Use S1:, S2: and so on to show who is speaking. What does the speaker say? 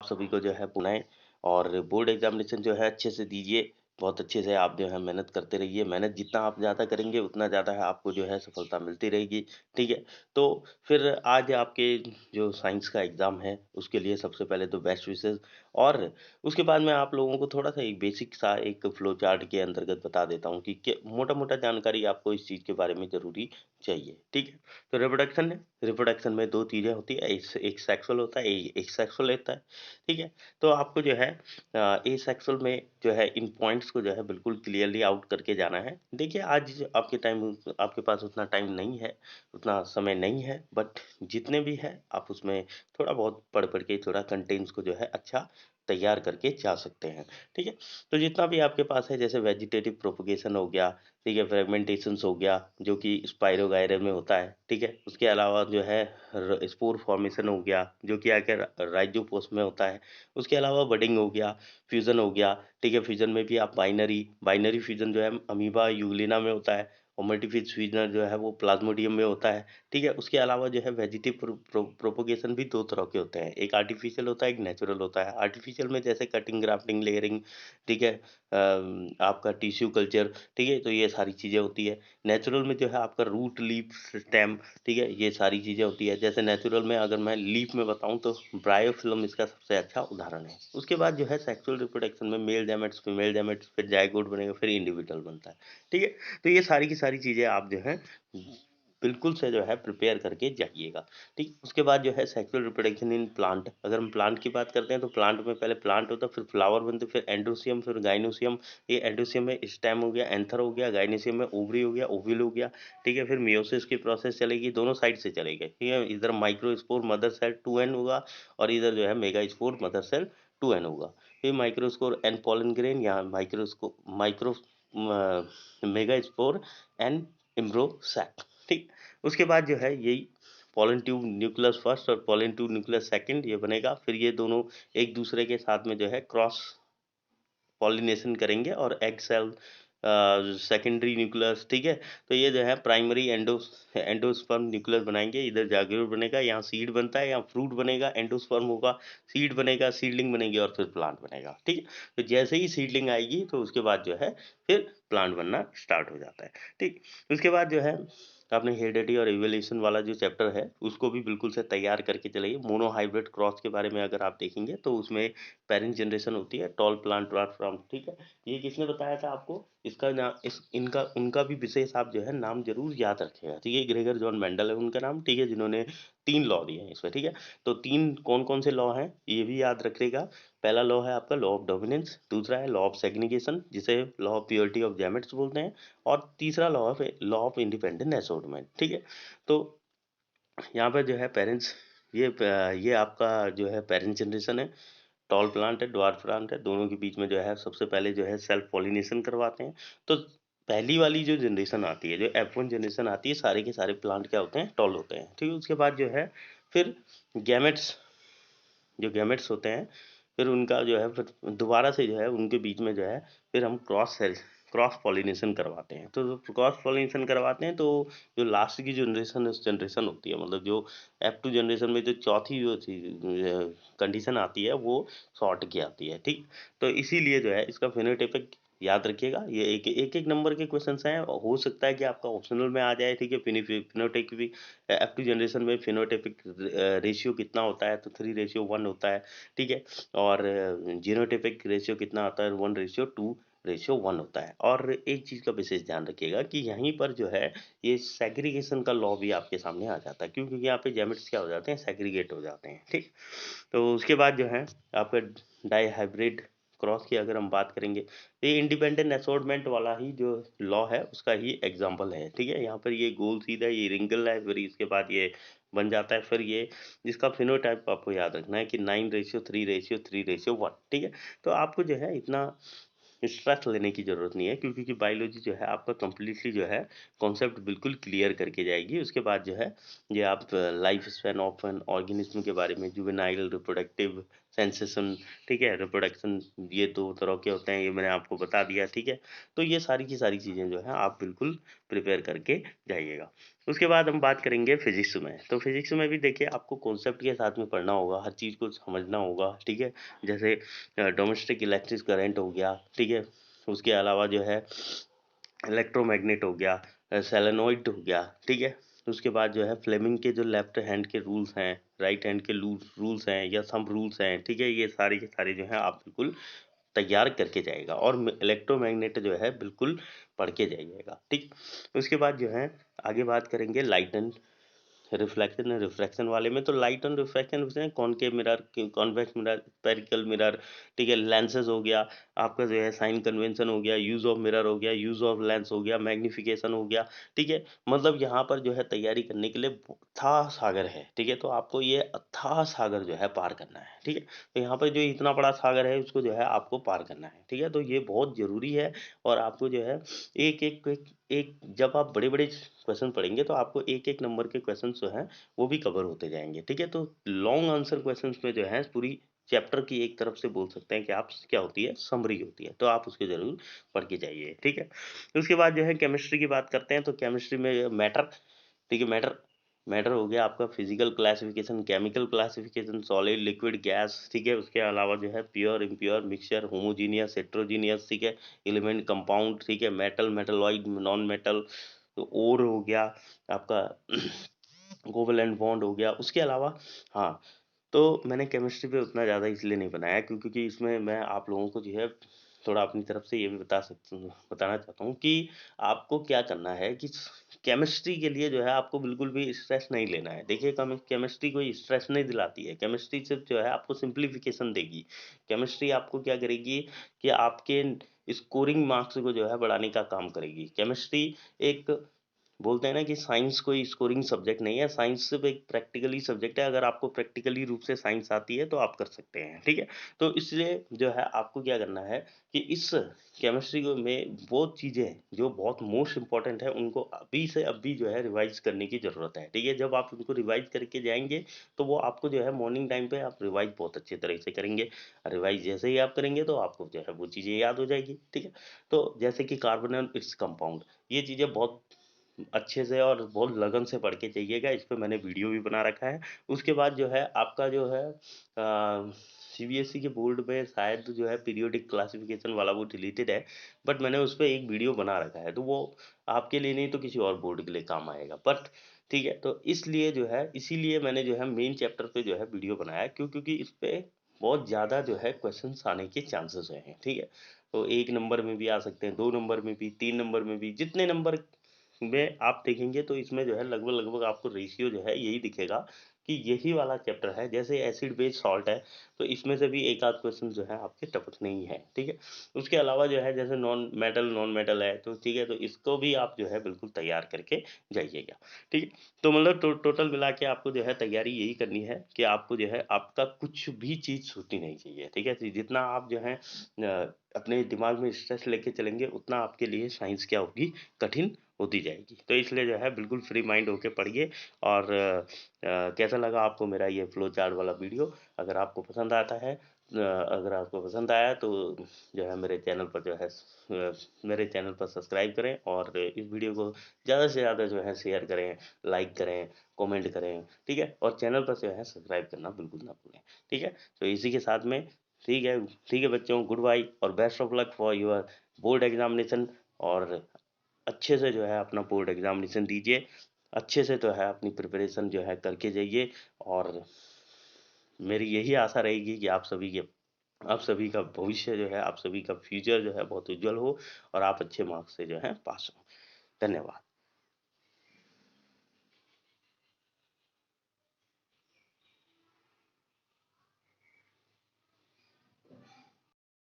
S1: सभी को जो है पुनाएँ और बोर्ड एग्ज़ामिनेशन जो है अच्छे से दीजिए। बहुत अच्छे से आप जो है मेहनत करते रहिए। मेहनत जितना आप ज़्यादा करेंगे उतना ज़्यादा है आपको जो है सफलता मिलती रहेगी, ठीक है? तो फिर आज आपके जो साइंस का एग्ज़ाम है उसके लिए सबसे पहले तो बेस्ट विशेज़ और उसके बाद मैं आप लोगों को थोड़ा-सा एक बेसिक सा एक फ्लो चार्ट के अंतर्गत बता देता हूँ कि मोटा-मोटा जानकारी आपको इस चीज़ के बारे में ज़रूरी चाहिए, ठीक है? तो रिप्रोडक्शन है, रिप्रोडक्शन में 2 चीज़ें होती हैं, एक सेक्सुअल होता है, एक एसेक्सुअल होता है, ठीक है? तो आपको जो है एसेक्सुअल में जो है इन पॉइंट्स को जो है बिल्कुल क्लियरली आउट करके जाना है। देखिए आज आपके पास उतना टाइम नहीं है, उतना समय नहीं है, बट जितने भी है आप उसमें थोड़ा बहुत पढ़-पढ़ के थोड़ा कंटेंट्स को जो है अच्छा तैयार करके जा सकते हैं, ठीक है? तो जितना भी आपके पास है जैसे वेजिटेटिव प्रोपगेशन हो गया, ठीक है? फ्रेगमेंटेशंस हो गया, जो कि स्पाइरोगाइरा में होता है, ठीक है? उसके अलावा जो है स्पोर फॉर्मेशन हो गया, जो कि आके राइज़ोपोस्ट में होता है। उसके अलावा बडिंग हो गया, फ्यूज़न हो गया, ठीक है? फ्यूज़न में भी आप बाइनरी फ्यूज़न जो है अमीबा, यूग्लिना में होता है और मल्टीफ़ेज़ फ्यूज़न जो है वो प्लाज़्मोडियम में होता है, ठीक है? उसके अलावा जो है वेजिटेटिव प्रोपगेशन भी 2 तरह के होते हैं, एक आर्टिफ़िशियल होता है, एक नेचुरल होता है। आर्टिफ़िशियल में जैसे कटिंग, ग्राफ्टिंग, लेयरिंग, ठीक है? आपका टिश्यू कल्चर, ठीक है? तो ये सारी चीज़ें होती है। नेचुरल में जो है आपका रूट, लीफ, स्टेम, ठीक है? ये सारी चीज़ें होती है। जैसे नेचुरल में अगर मैं लीफ में बताऊँ तो ब्रायोफ़िल्म इसका सबसे अच्छा उदाहरण है। उसके बाद जो है सेक्सुअल रिप्रोडक्शन में मेल गैमेट्स, फीमेल गैमेट्स, फिर ज़ायगोट बनेगा, फिर इंडिविजुअल बनता है। ठीक है? तो ये सारी की सारी चीज़ें आप जो है बिल्कुल से जो है प्रिपेयर करके जाइएगा। ठीक? उसके बाद जो है सेक्सुअल रिप्रोडक्शन इन प्लांट, अगर हम प्लांट की बात करते हैं तो प्लांट में पहले प्लांट होता है, फिर फ्लावर बनते हैं, फिर एंड्रोसियम, फिर गाइनोसियम। ये एंड्रोसियम में स्टेम हो गया, एंथर हो गया, गाइनोसियम में ओवरी हो गया, ओव्यूल हो गया, ठीक है? फिर मेयोसिस की प्रोसेस चलेगी, दोनों साइड से चलेगी, ठीक है? इधर माइक्रोस्पोर मदर सेल 2n होगा और इधर जो है मेगास्पोर मदर सेल 2n होगा। फिर माइक्रोस्कोर एंड पोलन ग्रेन, यहाँ micro megaspore and embryo sac, ठीक? उसके बाद जो है यही पोलन ट्यूब न्यूक्लियस फर्स्ट और पोलन ट्यूब न्यूक्लियस सेकंड ये बनेगा। फिर ये दोनों एक दूसरे के साथ में जो है क्रॉस पॉलिनेशन करेंगे और एग सेल सेकेंडरी न्यूक्लियस, ठीक है? तो ये जो है प्राइमरी एंडोस्पर्म न्यूक्लियस बनाएँगे, इधर जाइगोट बनेगा, यहाँ सीड बनता है, यहाँ फ्रूट बनेगा, एंडोस्पर्म होगा, सीड बनेगा, सीडलिंग बनेगी और फिर प्लांट बनेगा, ठीक है? तो जैसे ही सीडलिंग आएगी तो उसके बाद जो है फिर प्लांट बनना स्टार्ट हो जाता है, ठीक? उसके बाद जो है आपने हेरिडिटी और इवोल्यूशन वाला जो चैप्टर है, उसको भी बिल्कुल से तैयार करके चलिए। मोनो हाइब्रिड क्रॉस के बारे में अगर आप देखेंगे तो उसमें पेरेंट जनरेशन होती है, टॉल प्लांट, ड्वार्फ प्लांट, ठीक है? ये किसने बताया था आपको? इसका ना इस इनका उनका भी विशेष आप जो है नाम ज़रूर याद रखिएगा, ठीक है? ग्रेगर जॉन मेंडल है उनका नाम, ठीक है? जिन्होंने 3 लॉ दिए हैं इसमें, ठीक है? तो 3 कौन-कौन से लॉ हैं, ये भी याद रखिएगा। पहला लॉ है आपका लॉ ऑफ डोमिनेंस, दूसरा है लॉ ऑफ सेग्रीगेशन, जिसे law of purity of gametes बोलते हैं और तीसरा लॉ ऑफ इंडिपेंडेंट असॉर्टमेंट, ठीक है? तो यहाँ पे जो है पेरेंट्स ये आपका जो है पेरेंट जनरेशन है, टॉल प्लांट है, ड्वार्फ प्लांट है, दोनों के बीच में जो है सबसे पहले जो है सेल्फ पॉलिनेशन करवाते हैं। तो पहली वाली जो जनरेशन आती है, जो F1 जनरेशन आती है, सारे के सारे प्लांट क्या होते हैं? टॉल होते हैं, ठीक है? उसके बाद जो है फिर गैमेट्स जो गैमेट्स होते हैं, फिर उनका जो है फिर दोबारा से जो है उनके बीच में जो है फिर हम क्रॉस पॉलिनेशन करवाते हैं। तो क्रॉस पॉलिनेशन करवाते हैं तो जो लास्ट की जनरेशन है, उस जनरेशन होती है मतलब जो F2 जनरेशन में जो चौथी जो कंडीशन आती है वो सॉर्ट की आती है, ठीक? तो इसीलिए जो है इसका फेनोटाइपिक याद रखिएगा, ये एक-एक नंबर के क्वेश्चन्स हैं, हो सकता है कि आपका ऑप्शनल में आ जाए, ठीक है? फेनोटाइपिक F2 जनरेशन में फेनोटाइपिक रेशियो कितना होता है? तो 3:1 होता है, ठीक है? और जीनोटाइपिक रेशियो कितना आता है? 1:2:1 होता है। और एक चीज़ का विशेष ध्यान रखिएगा कि यहीं पर जो है ये सेग्रीगेशन का लॉ भी आपके सामने आ जाता है। क्यों? क्योंकि यहाँ पे गैमेट्स क्या हो जाते हैं? सेग्रीगेट हो जाते हैं, ठीक? तो उसके बाद जो है आपका डाइहाइब्रिड क्रॉस की अगर हम बात करेंगे, तो ये इंडिपेंडेंट असॉर्टमेंट वाला ही जो लॉ है उसका ही एग्जांपल है, ठीक है? यहाँ पर ये गोल सीधा ये रिंगल है, फिर इसके बाद ये बन जाता है, फिर ये जिसका फिनोटाइप आपको याद रखना है कि 9:3:3:1, ठीक है? तो आपको जो है इतना स्ट्रेस लेने की ज़रूरत नहीं है क्योंकि बायोलॉजी जो है आपका कंप्लीटली जो है कॉन्सेप्ट बिल्कुल क्लियर करके जाएगी। उसके बाद जो है ये आप life span of an organism के बारे में जुवेनाइल, रिप्रोडक्टिव, सेंसेशन, ठीक है, रिप्रोडक्शन, ये 2 तरह के होते हैं, ये मैंने आपको बता दिया, ठीक है। तो ये सारी की सारी चीज़ें जो हैं आप बिल्कुल प्रिपेयर करके जाइएगा। उसके बाद हम बात करेंगे फिज़िक्स में, तो फिज़िक्स में भी देखिए आपको कॉन्सेप्ट के साथ में पढ़ना होगा, हर चीज़ को समझना होगा, ठीक है। जैसे डोमेस्टिक इलेक्ट्रिक करंट हो गया, ठीक है। उसके अलावा जो है इलेक्ट्रोमैग्नेट हो गया, सोलेनॉइड हो गया, ठीक है। उसके बाद जो है फ्लेमिंग के जो लेफ्ट हैंड के रूल्स हैं, राइट हैंड के रूल्स हैं या सम रूल्स हैं, ठीक है। ये सारे के सारे जो हैं आप बिल्कुल तैयार करके जाइएगा और इलेक्ट्रोमैग्नेट जो है बिल्कुल पढ़ के जाइएगा, ठीक। उसके बाद जो है आगे बात करेंगे light and reflection and refraction वाले में। तो लाइट एंड रिफ्रैक्शन उसमें concave mirror, convex mirror, spherical mirror, ठीक है। लेंसेज हो गया आपका, जो है साइन कन्वेंशन हो गया, यूज ऑफ मिरर हो गया, यूज ऑफ लेंस हो गया, मैग्निफिकेशन हो गया, ठीक है। मतलब यहाँ पर जो है तैयारी करने के लिए अथाह सागर है, ठीक है। तो आपको ये अथाह सागर जो है पार करना है, ठीक है। तो यहाँ पर जो इतना बड़ा सागर है उसको जो है आपको पार करना है, ठीक है। तो ये बहुत जरूरी है और आपको जो है एक एक एक, एक जब आप बड़े बड़े क्वेश्चन पढ़ेंगे तो आपको एक एक नंबर के क्वेश्चन जो हैं वो भी कवर होते जाएंगे, ठीक है। तो लॉन्ग आंसर क्वेश्चंस में जो है पूरी चैप्टर की एक तरफ से बोल सकते हैं कि आप क्या होती है, समरी होती है, तो आप उसको जरूर पढ़ के जाइए, ठीक है। उसके बाद जो है केमिस्ट्री की बात करते हैं, तो केमिस्ट्री में मैटर, ठीक है। मैटर मैटर हो गया आपका physical classification, chemical classification, solid, liquid, gas, ठीक है। उसके अलावा जो है pure, impure, mixture, homogeneous, heterogeneous, ठीक है। एलिमेंट, कंपाउंड, ठीक है। मेटल, मेटलॉइड, नॉन मेटल, तो ओर हो गया आपका कोवैलेंट बॉन्ड हो गया। उसके अलावा हाँ, तो मैंने केमिस्ट्री पे उतना ज़्यादा इसलिए नहीं बनाया क्योंकि इसमें मैं आप लोगों को जो है थोड़ा अपनी तरफ से ये भी बताना चाहता हूँ कि आपको क्या करना है कि केमिस्ट्री के लिए जो है आपको बिल्कुल भी स्ट्रेस नहीं लेना है। देखिए केमिस्ट्री कोई स्ट्रेस नहीं दिलाती है, केमिस्ट्री सिर्फ जो है आपको सिंप्लीफिकेशन देगी। केमिस्ट्री आपको क्या करेगी कि आपके स्कोरिंग मार्क्स को जो है बढ़ाने का काम करेगी। केमिस्ट्री एक बोलते हैं ना कि साइंस कोई स्कोरिंग सब्जेक्ट नहीं है, साइंस सिर्फ एक प्रैक्टिकली सब्जेक्ट है। अगर आपको प्रैक्टिकली रूप से साइंस आती है तो आप कर सकते हैं, ठीक है। तो इसलिए जो है आपको क्या करना है कि इस केमिस्ट्री को में वो चीज़ें जो बहुत मोस्ट इंपॉर्टेंट है उनको अभी से अभी जो है रिवाइज करने की ज़रूरत है, ठीक है। जब आप उनको रिवाइज करके जाएंगे तो वो आपको जो है मॉर्निंग टाइम पे आप रिवाइज बहुत अच्छे तरह से करेंगे। रिवाइज जैसे ही आप करेंगे तो आपको जो है वो चीज़ें याद हो जाएगी, ठीक है। तो जैसे कि कार्बन एंड इट्स कंपाउंड, ये चीज़ें बहुत अच्छे से और बहुत लगन से पढ़ के जाइएगा। इस पे मैंने वीडियो भी बना रखा है। उसके बाद जो है आपका जो है सीबीएसई के बोर्ड में शायद जो है पीरियोडिक क्लासिफिकेशन वाला वो डिलीटेड है, बट मैंने उस पे एक वीडियो बना रखा है, तो वो आपके लिए नहीं तो किसी और बोर्ड के लिए काम आएगा। बट ठीक है, तो इसलिए जो है इसीलिए मैंने जो है मेन चैप्टर पे जो है वीडियो बनाया, क्योंकि इस पे बहुत ज़्यादा जो है क्वेश्चंस आने के चांसेस हैं, ठीक है। तो 1 नंबर में भी आ सकते हैं, 2 नंबर में भी, 3 नंबर में भी, जितने नंबर में आप देखेंगे तो इसमें जो है लगभग-लगभग आपको रेशियो जो है यही दिखेगा कि यही वाला चैप्टर है। जैसे एसिड बेस सॉल्ट है, तो इसमें से भी एक आध क्वेश्चन जो है आपके टपकने ही हैं, ठीक है। उसके अलावा जो है जैसे नॉन मेटल है, तो ठीक है, तो इसको भी आप जो है बिल्कुल तैयार करके जाइएगा, ठीक है। तो मतलब टोटल मिला के आपको जो है तैयारी यही करनी है कि आपको जो है आपका कुछ भी चीज़ छूटनी नहीं चाहिए, ठीक है। तो जितना आप जो है अपने दिमाग में स्ट्रेस लेके चलेंगे उतना आपके लिए साइंस क्या होगी, कठिन होती जाएगी। तो इसलिए जो है बिल्कुल फ्री माइंड होके पढ़िए। और कैसा लगा आपको मेरा ये फ्लो चार्ट वाला वीडियो? अगर आपको पसंद आता है, अगर आपको पसंद आया तो जो है मेरे चैनल पर जो है मेरे चैनल पर सब्सक्राइब करें और इस वीडियो को ज़्यादा से ज़्यादा जो है शेयर करें, लाइक करें, कमेंट करें, ठीक है। और चैनल पर जो है सब्सक्राइब करना बिल्कुल ना भूलें, ठीक है। तो इसी के साथ में ठीक है बच्चों, गुड बाय और best of luck for your board examination. और अच्छे से जो है अपना बोर्ड एग्जामिनेशन दीजिए, अच्छे से तो है अपनी प्रिपरेशन जो है करके जाइए। और मेरी यही आशा रहेगी कि आप सभी का भविष्य जो है, आप सभी का फ्यूचर जो है बहुत उज्जवल हो और आप अच्छे मार्क्स से जो है पास हो। धन्यवाद।